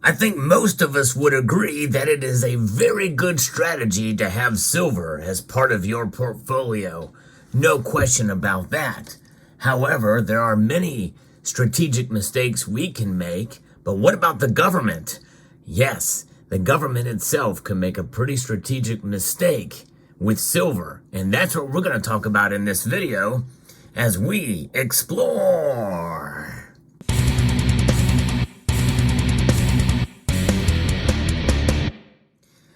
I think most of us would agree that it is a very good strategy to have silver as part of your portfolio. No question about that. However, there are many strategic mistakes we can make, but what about the government? Yes, the government itself can make a pretty strategic mistake with silver, and that's what we're going to talk about in this video as we explore.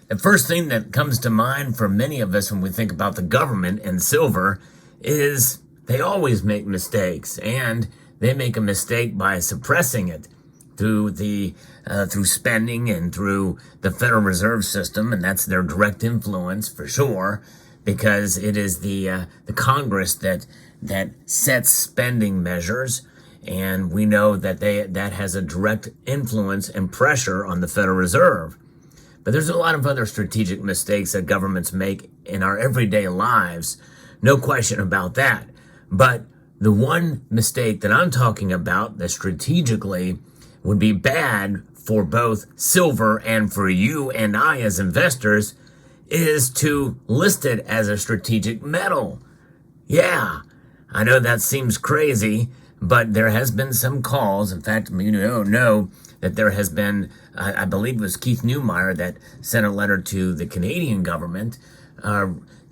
The first thing that comes to mind for many of us when we think about the government and silver is they always make mistakes, and they make a mistake by suppressing it through spending and through the Federal Reserve System, and that's their direct influence for sure, because it is the Congress that sets spending measures, and we know that that has a direct influence and pressure on the Federal Reserve. But there's a lot of other strategic mistakes that governments make in our everyday lives, no question about that. But the one mistake that I'm talking about that strategically would be bad for both silver and for you and I as investors is to list it as a strategic metal. Yeah, I know that seems crazy, but there has been some calls. In fact, you know that there has been, I believe it was Keith Neumeyer that sent a letter to the Canadian government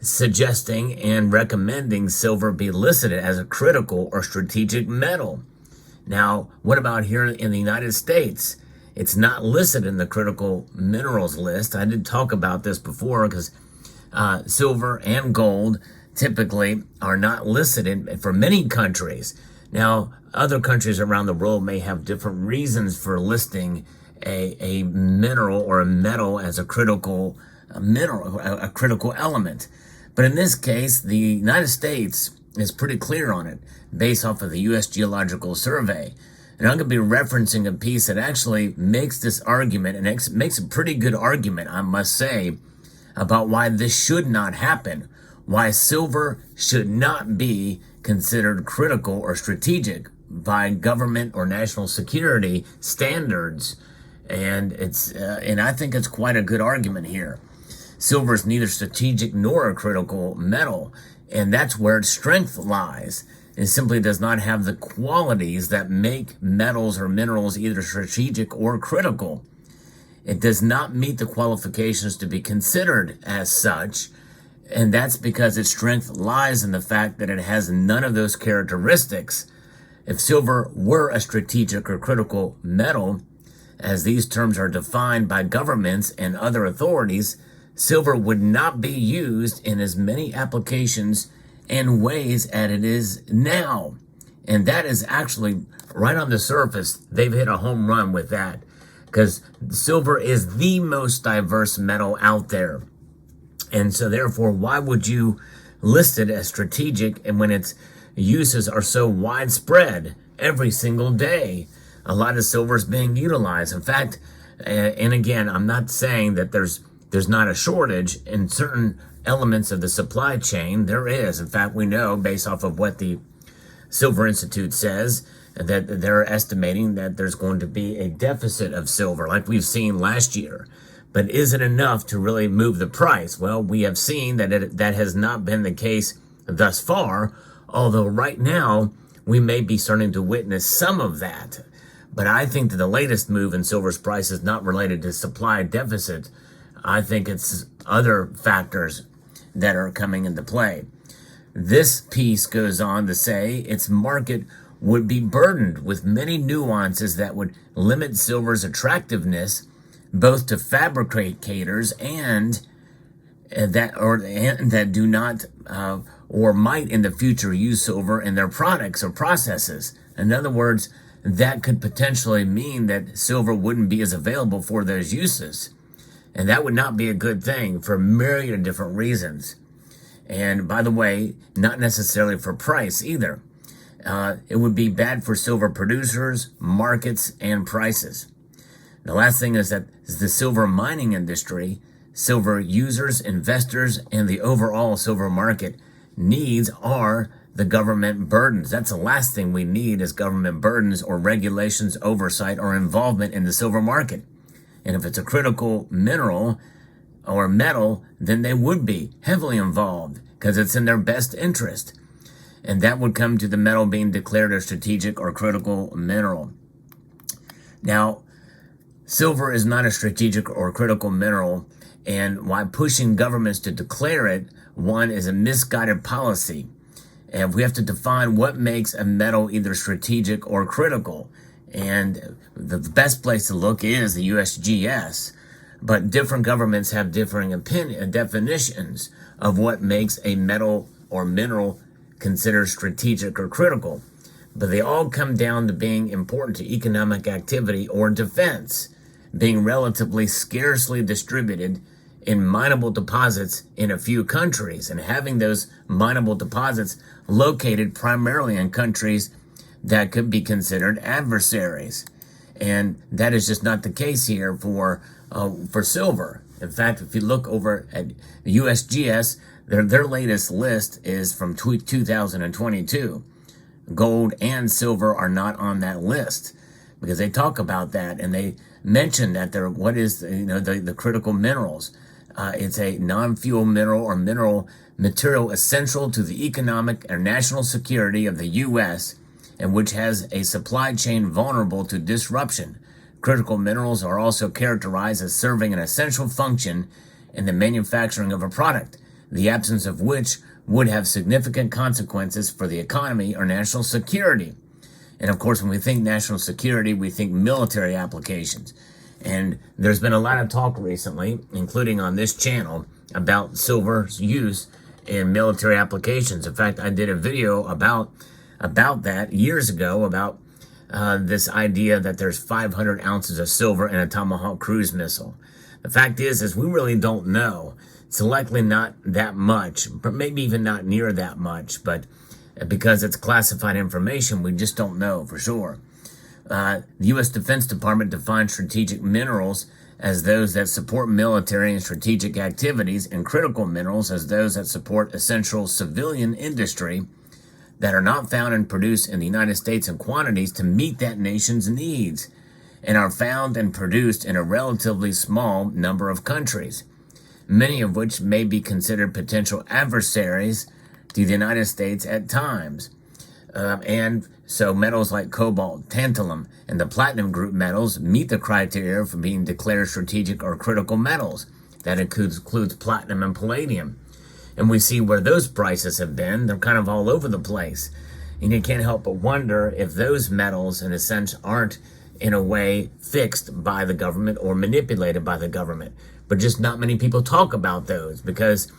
suggesting and recommending silver be listed as a critical or strategic metal. Now, what about here in the United States? It's not listed in the critical minerals list. I did talk about this before because silver and gold typically are not listed for many countries. Now, other countries around the world may have different reasons for listing a mineral or a metal as a critical mineral, a critical element. But in this case, the United States is pretty clear on it based off of the U.S. Geological Survey. And I'm going to be referencing a piece that actually makes this argument, and makes a pretty good argument, I must say, about why this should not happen, why silver should not be considered critical or strategic by government or national security standards. And I think it's quite a good argument here. Silver is neither strategic nor a critical metal, and that's where its strength lies. It simply does not have the qualities that make metals or minerals either strategic or critical. It does not meet the qualifications to be considered as such, and that's because its strength lies in the fact that it has none of those characteristics. If silver were a strategic or critical metal, as these terms are defined by governments and other authorities, silver would not be used in as many applications and ways as it is now. And that is actually right on the surface. They've hit a home run with that, because silver is the most diverse metal out there. And so therefore, why would you list it as strategic and when its uses are so widespread every single day? A lot of silver is being utilized. In fact, and again, I'm not saying that there's not a shortage in certain elements of the supply chain. There is. In fact, we know based off of what the Silver Institute says that they're estimating that there's going to be a deficit of silver like we've seen last year. But is it enough to really move the price? Well, we have seen that that has not been the case thus far, although right now we may be starting to witness some of that. But I think that the latest move in silver's price is not related to supply deficit. I think it's other factors that are coming into play. This piece goes on to say its market would be burdened with many nuances that would limit silver's attractiveness both to fabricators and that do not or might in the future use silver in their products or processes. In other words, that could potentially mean that silver wouldn't be as available for those uses. And that would not be a good thing for a myriad of different reasons. And by the way, not necessarily for price either. It would be bad for silver producers, markets, and prices. The last thing is that the silver mining industry, silver users, investors, and the overall silver market needs are the government burdens. That's the last thing we need is government burdens or regulations, oversight, or involvement in the silver market. And if it's a critical mineral or metal, then they would be heavily involved because it's in their best interest. And that would come to the metal being declared a strategic or critical mineral. Now, silver is not a strategic or critical mineral, and why pushing governments to declare it, one, is a misguided policy. And we have to define what makes a metal either strategic or critical. And the best place to look is the USGS. But different governments have differing definitions of what makes a metal or mineral considered strategic or critical. But they all come down to being important to economic activity or defense, being relatively scarcely distributed in mineable deposits in a few countries, and having those mineable deposits located primarily in countries that could be considered adversaries. And that is just not the case here for silver. In fact, if you look over at the USGS, their latest list is from 2022. Gold and silver are not on that list because they talk about that and they mention that what is the critical minerals. It's a non-fuel mineral or mineral material essential to the economic or national security of the U.S. and which has a supply chain vulnerable to disruption. Critical minerals are also characterized as serving an essential function in the manufacturing of a product, the absence of which would have significant consequences for the economy or national security. And of course, when we think national security, we think military applications. And there's been a lot of talk recently, including on this channel, about silver's use in military applications. In fact, I did a video about that years ago, about this idea that there's 500 ounces of silver in a Tomahawk cruise missile. The fact is we really don't know. It's likely not that much, but maybe even not near that much. But because it's classified information, we just don't know for sure. The U.S. Defense Department defines strategic minerals as those that support military and strategic activities, and critical minerals as those that support essential civilian industry that are not found and produced in the United States in quantities to meet that nation's needs, and are found and produced in a relatively small number of countries, many of which may be considered potential adversaries to the United States at times. And so metals like cobalt, tantalum, and the platinum group metals meet the criteria for being declared strategic or critical metals. That includes platinum and palladium. And we see where those prices have been. They're kind of all over the place. And you can't help but wonder if those metals, in a sense, aren't in a way fixed by the government or manipulated by the government. But just not many people talk about those because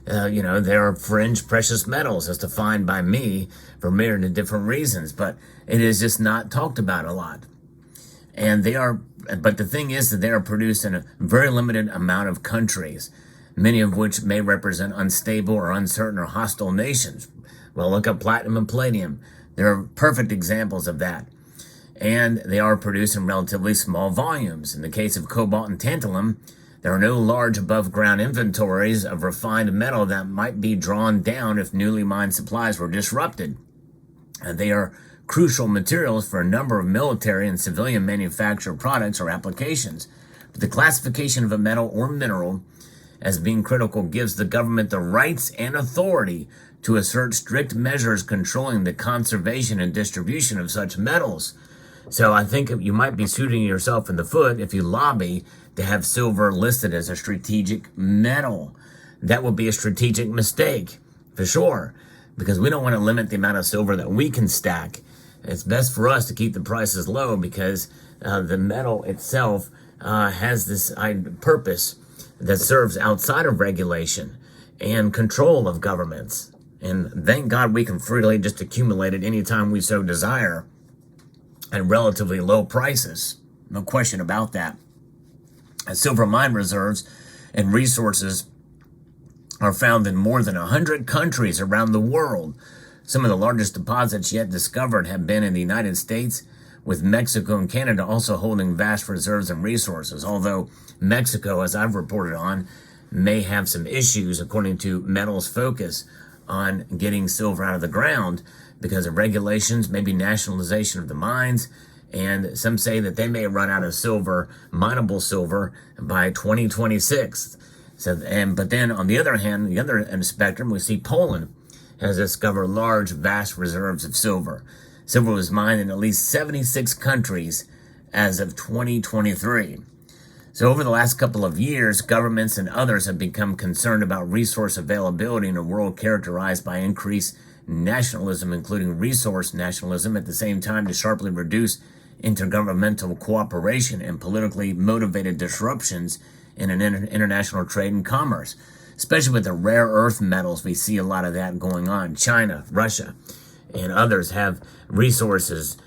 they're fringe precious metals as defined by me for myriad different reasons, but it is just not talked about a lot. And but the thing is that they are produced in a very limited amount of countries, many of which may represent unstable or uncertain or hostile nations. Well, look at platinum and palladium. They're perfect examples of that. And they are produced in relatively small volumes. In the case of cobalt and tantalum, there are no large above-ground inventories of refined metal that might be drawn down if newly mined supplies were disrupted. And they are crucial materials for a number of military and civilian manufactured products or applications. But the classification of a metal or mineral as being critical gives the government the rights and authority to assert strict measures controlling the conservation and distribution of such metals. So I think you might be shooting yourself in the foot if you lobby to have silver listed as a strategic metal. That would be a strategic mistake, for sure, because we don't want to limit the amount of silver that we can stack. It's best for us to keep the prices low because the metal itself has this purpose that serves outside of regulation and control of governments. And thank God we can freely just accumulate it anytime we so desire at relatively low prices. No question about that. Silver mine reserves and resources are found in more than 100 countries around the world. Some of the largest deposits yet discovered have been in the United States, with Mexico and Canada also holding vast reserves and resources, although Mexico, as I've reported on, may have some issues, according to Metals Focus, on getting silver out of the ground because of regulations, maybe nationalization of the mines, And some say that they may run out of silver, mineable silver, by 2026. But then on the other hand, the other end of the spectrum, we see Poland has discovered large, vast reserves of silver. Silver was mined in at least 76 countries as of 2023. So over the last couple of years, governments and others have become concerned about resource availability in a world characterized by increased nationalism, including resource nationalism, at the same time to sharply reduce intergovernmental cooperation and politically motivated disruptions in an international trade and commerce. Especially with the rare earth metals, we see a lot of that going on. China, Russia, and others have resources,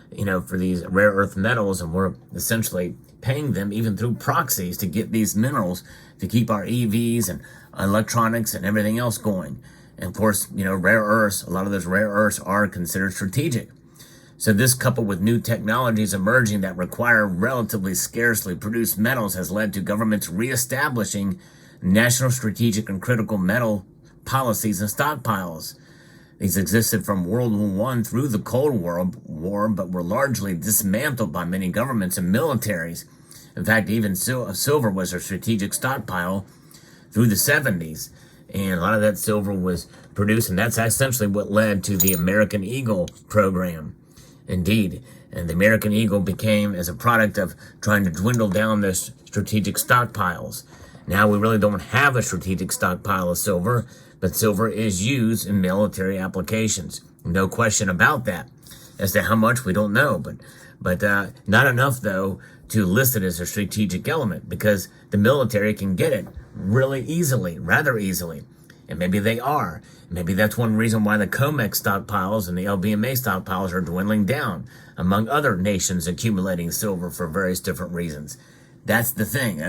for these rare earth metals, and we're essentially paying them even through proxies to get these minerals to keep our EVs and electronics and everything else going. And of course, rare earths, a lot of those rare earths are considered strategic. So this, coupled with new technologies emerging that require relatively scarcely produced metals, has led to governments reestablishing national strategic and critical metal policies and stockpiles. These existed from World War I through the Cold War, but were largely dismantled by many governments and militaries. In fact, even silver was a strategic stockpile through the 70s. And a lot of that silver was produced, and that's essentially what led to the American Eagle program. Indeed. And the American Eagle became as a product of trying to dwindle down the strategic stockpiles. Now we really don't have a strategic stockpile of silver, but silver is used in military applications. No question about that. As to how much, we don't know, but not enough, though, to list it as a strategic element, because the military can get it really easily, rather easily. And maybe they are. Maybe that's one reason why the COMEX stockpiles and the LBMA stockpiles are dwindling down, among other nations accumulating silver for various different reasons. That's the thing.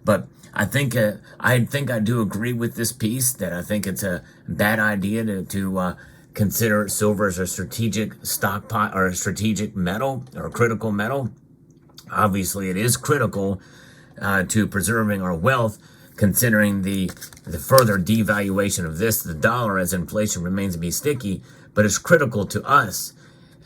But I think I do agree with this piece, that I think it's a bad idea to consider silver as a strategic stockpile or a strategic metal or a critical metal. Obviously, it is critical to preserving our wealth, considering the further devaluation of the dollar, as inflation remains to be sticky, but it's critical to us,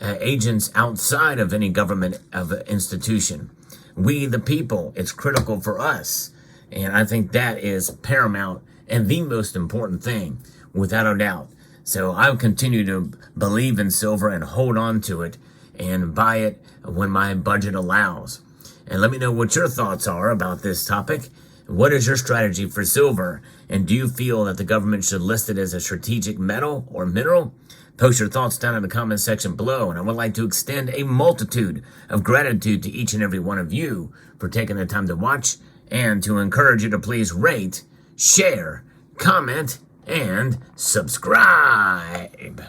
agents outside of any government institution. We, the people, it's critical for us. And I think that is paramount and the most important thing, without a doubt. So I'll continue to believe in silver and hold on to it and buy it when my budget allows. And let me know what your thoughts are about this topic. What is your strategy for silver? And do you feel that the government should list it as a strategic metal or mineral? Post your thoughts down in the comment section below. And I would like to extend a multitude of gratitude to each and every one of you for taking the time to watch, and to encourage you to please rate, share, comment, and subscribe.